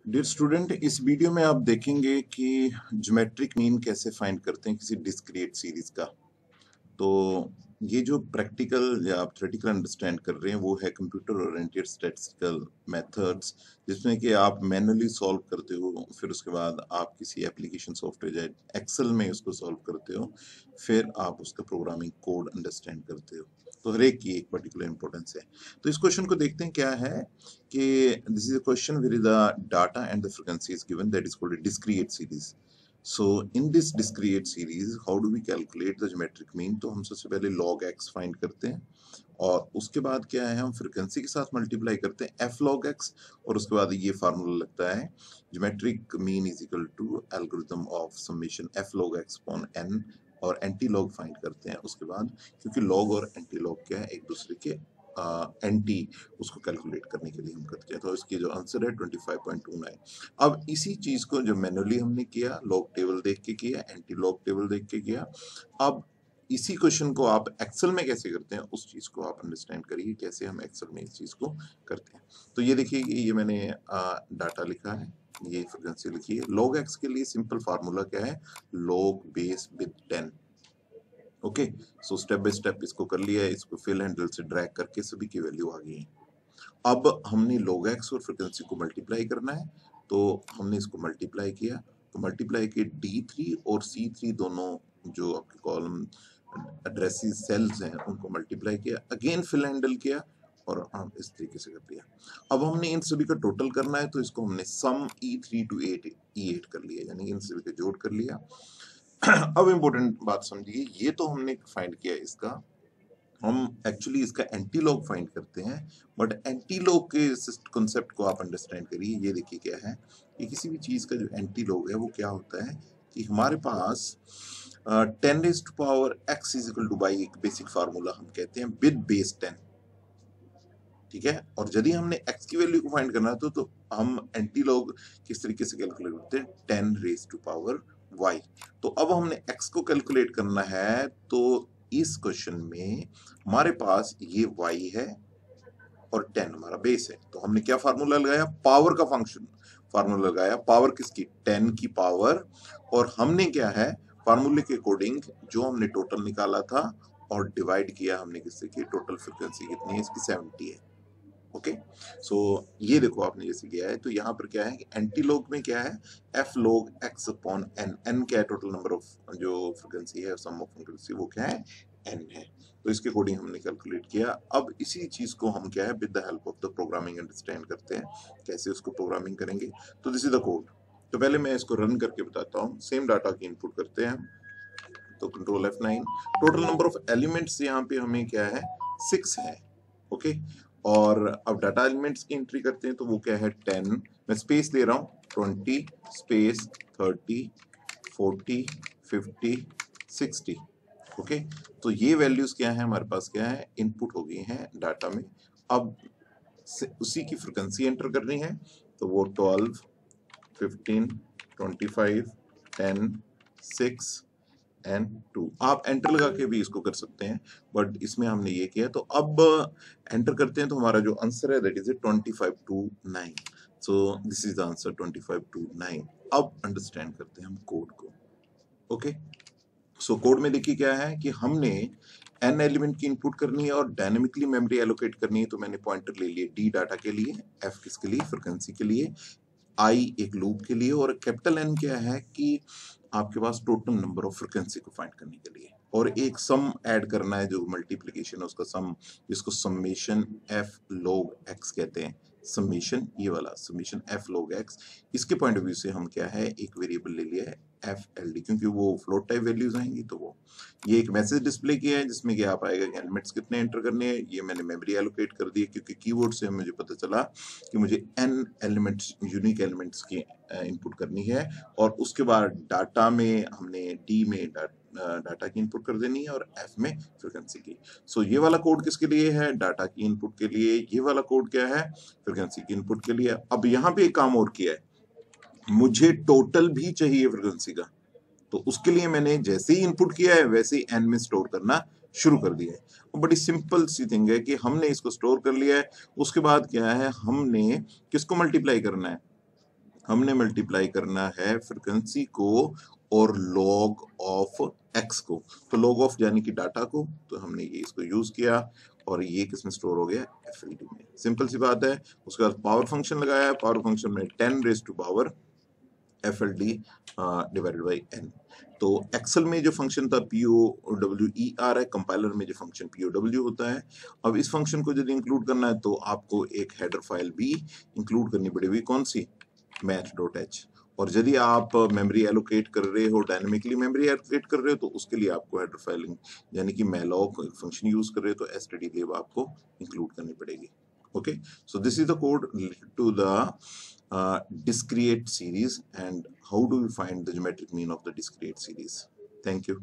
Dear student, इस video में आप देखेंगे कि ज्योमेट्रिक मीन कैसे फाइंड करते हैं किसी डिस्क्रीट सीरीज का। तो ये जो प्रैक्टिकल या आप थ्योरेटिकल अंडरस्टैंड कर रहे हैं वो है कंप्यूटर ओरिएंटेड स्टैटिस्टिकल मेथड्स, जिसमें कि आप मैनुअली सॉल्व करते हो, फिर उसके बाद आप किसी एप्लीकेशन सॉफ्टवेयर या एक्सेल में उसको सॉल्व करते हो, फिर आप उसका प्रोग्रामिंग कोड अंडरस्टैंड करते हो। तो हर एक की एक पर्टिकुलर इंपॉर्टेंस है। तो इस क्वेश्चन को देखते हैं क्या है कि this is a question where the data and the frequency is given, that is called a discrete series. So in this discrete series, how do we calculate the geometric mean? तो हम सबसे पहले log x फाइंड करते हैं और उसके बाद क्या है, हम फ्रीक्वेंसी के साथ मल्टीप्लाई करते हैं f log x, और उसके बाद ये फार्मूला लगता है geometric mean is equal to algorithm of summation f log x upon n, और एंटी लॉग फाइंड करते हैं उसके बाद, क्योंकि लॉग और एंटी लॉग क्या है, एक दूसरे के एंटी, उसको कैलकुलेट करने के लिए हम करते हैं। तो इसकी जो आंसर है 25.29। अब इसी चीज को जो मैनुअली हमने किया, लॉग टेबल देख के किया, एंटी लॉग टेबल देख के किया, अब इसी क्वेश्चन को आप एक्सेल में कैसे करते हैं उस चीज को आप अंडरस्टैंड करिए, कैसे हम एक्सेल में इस चीज को करते हैं। तो ये देखिए, ये मैंने डाटा लिखा है, ये फ्रीक्वेंसी लिखी है। लॉग एक्स के लिए सिंपल फार्मूला क्या है, log base with 10। Okay, so step by step इसको कर लिया है, इसको फिल हैंडल से ड्रैग करके सभी की वैल्यू आ गई है। अब हमने log x और फ्रीक्वेंसी को मल्टीप्लाई करना है, तो हमने इसको मल्टीप्लाई किया, तो मल्टीप्लाई के D3 और C3 दोनों जो आपके कॉलम एड्रेसेस सेल्स हैं उनको मल्टीप्लाई किया, अगेन फिल हैंडल किया, और हम इस तरीके से कर दिया। अब हमने इन सभी का टोटल करना है, तो इसको हमने सम E3 to 8 E8 कर लिया, यानी इन सभी का जोड़ कर लिया। अब इम्पोर्टेंट बात समझिए, ये तो हमने फाइंड किया इसका, हम एक्चुअली इसका एंटी लॉग फाइंड करते हैं, बट एंटी लॉग के कॉन्सेप्ट को आप अंडरस्टैंड करिए। ये देखिए क्या है कि किसी भी चीज का जो एंटी लॉग है वो क्या होता है कि हमारे पास 10 raise to power x is equal to y, एक बेसिक फार्मूला हम कहते हैं विद बेस 10, ठीक है। और यदि हमने x की वैल्यू को फाइंड करना है तो हम एंटी लॉग किस तरीके से कैलकुलेट करते हैं, 10 रेज़ टू पावर y। तो अब हमने x को कैलकुलेट करना है, तो इस क्वेश्चन में हमारे पास ये y है और 10 हमारा बेस है, तो हमने क्या फार्मूला लगाया, पावर का फंक्शन फार्मूला लगाया, पावर किसकी, 10 की पावर, और हमने क्या है फार्मूले के अकॉर्डिंग जो हमने टोटल निकाला था और डिवाइड किया हमने किससे की, टोटल फ्रीक्वेंसी कितनी है इसकी, 70 है। ओके, सो ये देखो आपने जैसे किया है, तो यहाँ पर क्या है कि एंटी लॉग में क्या है, f log x upon n, n क्या है, टोटल नंबर ऑफ जो फ्रीक्वेंसी है, सम ऑफ फ्रीक्वेंसी, वो क्या है, एन है। तो इसके अकॉर्डिंग हमने कैलकुलेट किया। अब इसी चीज को हम क्या है with the help of the programming understand करते हैं, कैसे उसको प्रोग्रामिंग करेंगे। तो दिस इज द कोड। तो पहले मैं इसको रन करके बताता हूँ। सेम डाटा की इनपुट करते हैं, तो control F9, total number of elements यहाँ पे हमें क्या है, 6 है। ओके, और अब डाटा एलिमेंट्स की एंट्री करते हैं, तो वो क्या है, 10, मैं स्पेस दे रहा हूँ, 20 स्पेस 30 40 50 60। ओके, तो ये वैल्यूज क्या है हमारे पास, क्या है, इनपुट हो गई हैं डाटा में। अब उसी की फ्रीक्वेंसी एंटर करनी है, तो वो 12 15 25 10 6 एंड 2, आप एंटर लगा के भी इसको कर सकते हैं, बट इसमें हमने ये किया। तो अब एंटर करते हैं, तो हमारा जो आंसर है that is 2529। So this is the answer 2529। अब अंडरस्टैंड करते हैं हम कोड को। ओके, सो कोड में देखिए क्या है कि हमने n एलिमेंट की इनपुट करनी है और डायनेमिकली मेमोरी एलोकेट करनी है, तो मैंने पॉइंटर ले लिए d डाटा के लिए, f किसके लिए, फ्रीक्वेंसी के लिए, i एक लूप के लिए, और कैपिटल N क्या है कि आपके पास टोटल नंबर ऑफ फ्रीक्वेंसी को फाइंड करने के लिए, और एक सम ऐड करना है जो मल्टीप्लिकेशन है उसका सम, जिसको समेशन f log x कहते हैं। समेशन, ये वाला समेशन f log x, इसके पॉइंट ऑफ व्यू से हम क्या है, एक वेरिएबल ले लिया है FLD, क्योंकि वो फ्लोट टाइप वैल्यूज आएंगी। तो वो ये एक मैसेज डिस्प्ले किया है जिसमें कि आप आएगा कि एलिमेंट्स कितने एंटर करने हैं, ये मैंने मेमोरी एलोकेट कर दी है, क्योंकि कीवर्ड से मुझे पता चला कि मुझे n एलिमेंट्स, यूनिक एलिमेंट्स की इनपुट करनी है, और उसके बाद डाटा में हमने d में डाटा की इनपुट कर देनी है और f में फ्रीक्वेंसी की। सो ये वाला कोड किसके लिए है, डाटा की इनपुट के लिए, ये वाला कोड क्या है, फ्रीक्वेंसी की इनपुट के लिए। अब यहाँ पे एक काम और किया है, मुझे टोटल भी चाहिए फ्रीक्वेंसी का, तो उसके लिए मैंने जैसे ही इनपुट किया है वैसे ही n में स्टोर करना शुरू कर दिया है। बड़ी सिंपल सी थिंग है कि हमने इसको स्टोर कर लिया है, उसके बाद क्या है, हमने किसको मल्टीप्लाई करना है, हमने मल्टीप्लाई करना है फ्रीक्वेंसी को और लॉग ऑफ एक्स को। तो लॉग ऑफ यानी कि डाटा को, तो हमने ये इसको यूज किया और ये किसमें स्टोर हो गया, एफएलडी में। सिंपल सी बात है। उसके बाद पावर फंक्शन लगाया, पावर फंक्शन में 10 raise to power FLD divided by N. तो एक्सेल में जो फंक्शन था POWER है, कंपाइलर में जो फंक्शन POW होता है। अब इस फंक्शन को यदि इंक्लूड करना है तो आपको एक हेडर फाइल भी इंक्लूड करनी पड़ेगी, कौन सी, math.h। और यदि आप मेमोरी एलोकेट कर रहे हो, डायनेमिकली मेमोरी एलोकेट कर रहे हो, तो उसके लिए आपको हेडर फाइलिंग यानी कि malloc फंक्शन यूज कर रहे हो तो stdlib आपको इंक्लूड करनी पड़ेगी। Okay, so this is the code related to the discrete series and how do we find the geometric mean of the discrete series. Thank you.